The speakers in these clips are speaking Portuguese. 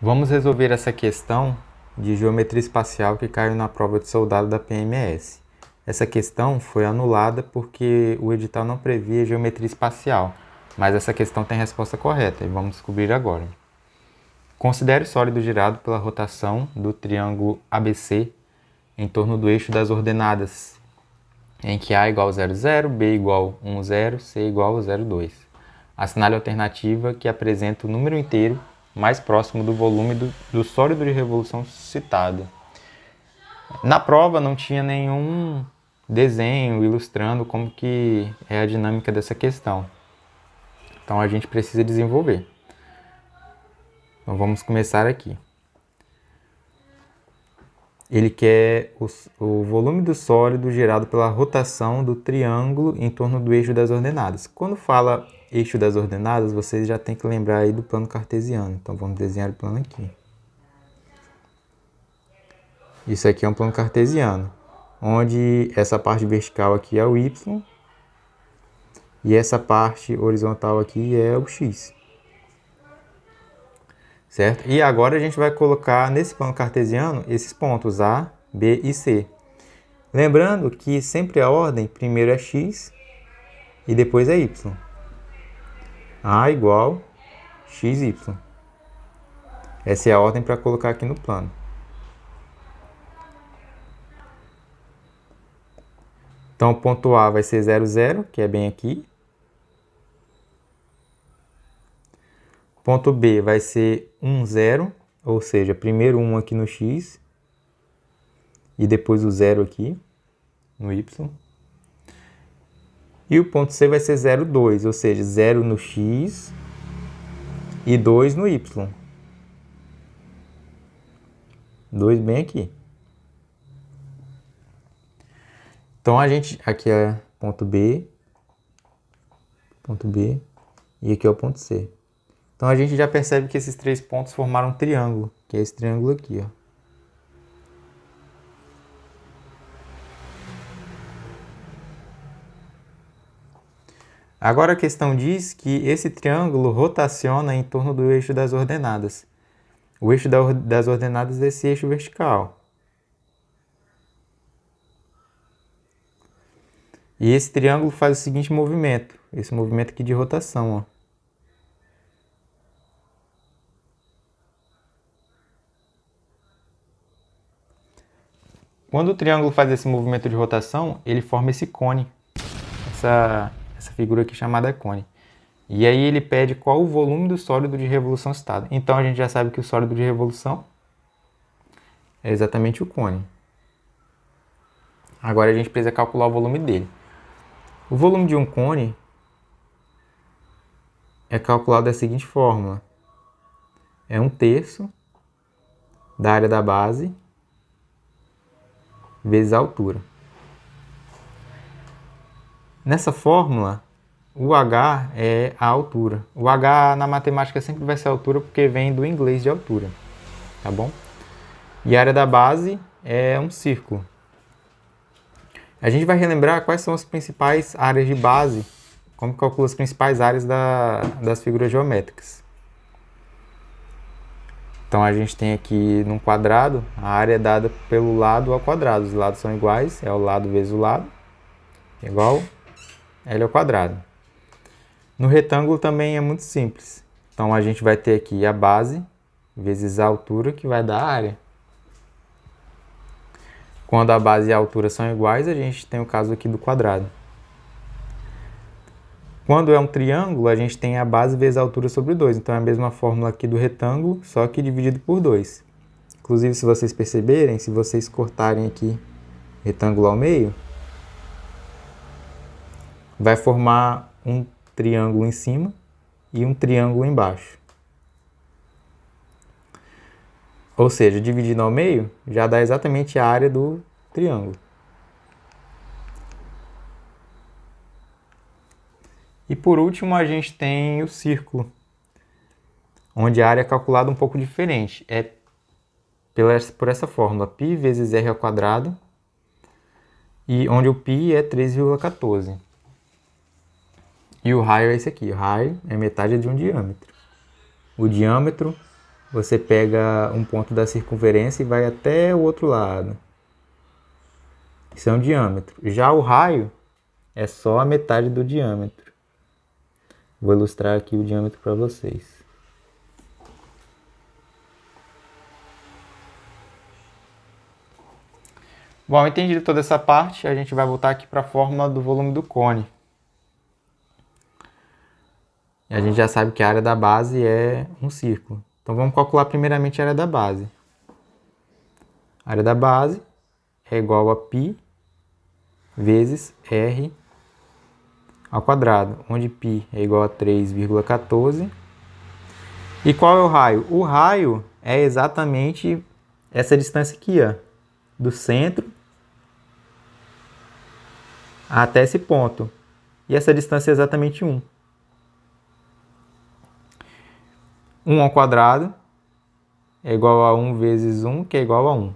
Vamos resolver essa questão de geometria espacial que caiu na prova de soldado da PMS. Essa questão foi anulada porque o edital não previa geometria espacial, mas essa questão tem a resposta correta e vamos descobrir agora. Considere o sólido girado pela rotação do triângulo ABC em torno do eixo das ordenadas, em que A igual a 0, 0, B igual a 1, 0, C igual a 0, 2. Assinale a alternativa que apresenta o número inteiro mais próximo do volume do sólido de revolução citado. Na prova não tinha nenhum desenho ilustrando como que é a dinâmica dessa questão. Então a gente precisa desenvolver. Então vamos começar aqui. Ele quer o volume do sólido gerado pela rotação do triângulo em torno do eixo das ordenadas. Quando fala eixo das ordenadas, vocês já tem que lembrar aí do plano cartesiano. Então vamos desenhar o plano aqui. Isso aqui é um plano cartesiano, onde essa parte vertical aqui é o y e essa parte horizontal aqui é o x. Certo? E agora a gente vai colocar nesse plano cartesiano esses pontos A, B e C. Lembrando que sempre a ordem, primeiro é x e depois é y. A igual xy. Essa é a ordem para colocar aqui no plano. Então, o ponto A vai ser 0, 0, que é bem aqui. Ponto B vai ser 1, 0, ou seja, primeiro 1 aqui no x e depois o 0 aqui no y. E o ponto C vai ser 0, 2, ou seja, 0 no x e 2 no y. 2 bem aqui. Então, aqui é ponto B, e aqui é o ponto C. Então, a gente já percebe que esses três pontos formaram um triângulo, que é esse triângulo aqui, ó. Agora a questão diz que esse triângulo rotaciona em torno do eixo das ordenadas. O eixo das ordenadas é esse eixo vertical. E esse triângulo faz o seguinte movimento, esse movimento aqui de rotação, ó. Quando o triângulo faz esse movimento de rotação, ele forma esse cone, essa figura aqui chamada cone. E aí ele pede qual o volume do sólido de revolução citado. Então a gente já sabe que o sólido de revolução é exatamente o cone. Agora a gente precisa calcular o volume dele. O volume de um cone é calculado da seguinte fórmula. É 1/3 da área da base vezes a altura. Nessa fórmula, o H é a altura. O H na matemática sempre vai ser a altura porque vem do inglês de altura, tá bom? E a área da base é um círculo. A gente vai relembrar quais são as principais áreas de base, como calcula as principais áreas das figuras geométricas. Então a gente tem aqui num quadrado, a área é dada pelo lado ao quadrado. Os lados são iguais, é o lado vezes o lado, igual L ao quadrado. No retângulo também é muito simples. Então a gente vai ter aqui a base vezes a altura, que vai dar a área. Quando a base e a altura são iguais, a gente tem o caso aqui do quadrado. Quando é um triângulo, a gente tem a base vezes a altura sobre 2. Então é a mesma fórmula aqui do retângulo, só que dividido por 2. Inclusive, se vocês perceberem, se vocês cortarem aqui retângulo ao meio, vai formar um triângulo em cima e um triângulo embaixo. Ou seja, dividindo ao meio, já dá exatamente a área do triângulo. E por último, a gente tem o círculo, onde a área é calculada um pouco diferente. É por essa fórmula, π vezes r ao quadrado, e onde o π é 3,14. E o raio é esse aqui. O raio é metade de um diâmetro. O diâmetro você pega um ponto da circunferência e vai até o outro lado. Isso é um diâmetro. Já o raio é só a metade do diâmetro. Vou ilustrar aqui o diâmetro para vocês. Bom, entendido toda essa parte, a gente vai voltar aqui para a fórmula do volume do cone. E a gente já sabe que a área da base é um círculo. Então vamos calcular primeiramente a área da base. A área da base é igual a π vezes r ao quadrado, onde π é igual a 3,14. E qual é o raio? O raio é exatamente essa distância aqui, ó, do centro até esse ponto. E essa distância é exatamente 1. 1 ao quadrado é igual a 1 vezes 1, que é igual a 1.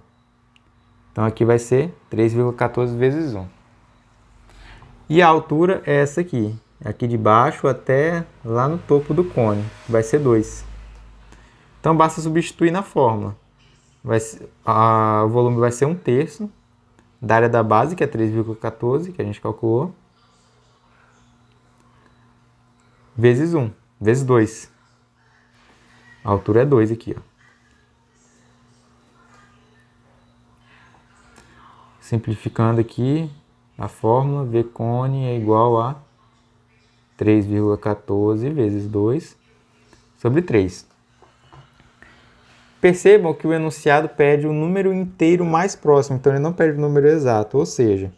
Então aqui vai ser 3,14 vezes 1. E a altura é essa aqui. Aqui de baixo até lá no topo do cone. Vai ser 2. Então basta substituir na fórmula. O volume vai ser 1/3 da área da base, que é 3,14, que a gente calculou, vezes 1, vezes 2. A altura é 2 aqui, ó. Simplificando aqui a fórmula, V cone é igual a 3,14 vezes 2 sobre 3. Percebam que o enunciado pede o número inteiro mais próximo, então ele não pede o número exato, ou seja,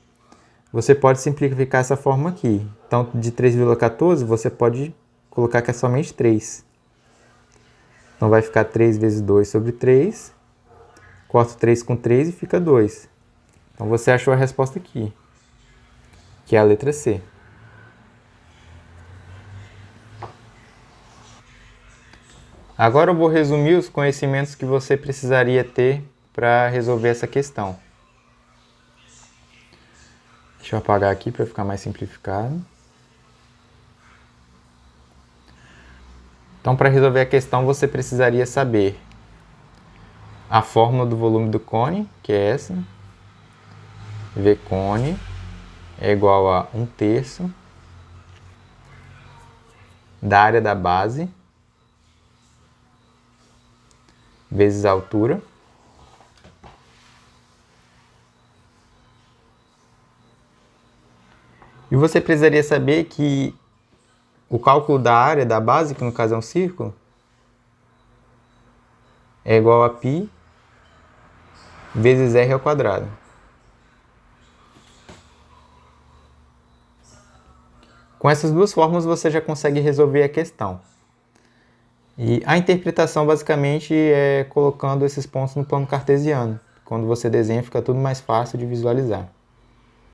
você pode simplificar essa forma aqui. Então, de 3,14 você pode colocar que é somente 3. Então vai ficar 3 vezes 2 sobre 3, corto 3 com 3 e fica 2. Então você achou a resposta aqui, que é a letra C. Agora eu vou resumir os conhecimentos que você precisaria ter para resolver essa questão. Deixa eu apagar aqui para ficar mais simplificado. Então, para resolver a questão, você precisaria saber a fórmula do volume do cone, que é essa. V cone é igual a 1/3 da área da base vezes a altura. E você precisaria saber que o cálculo da área da base, que no caso é um círculo, é igual a π vezes r ao quadrado. Com essas duas fórmulas você já consegue resolver a questão. E a interpretação basicamente é colocando esses pontos no plano cartesiano. Quando você desenha fica tudo mais fácil de visualizar.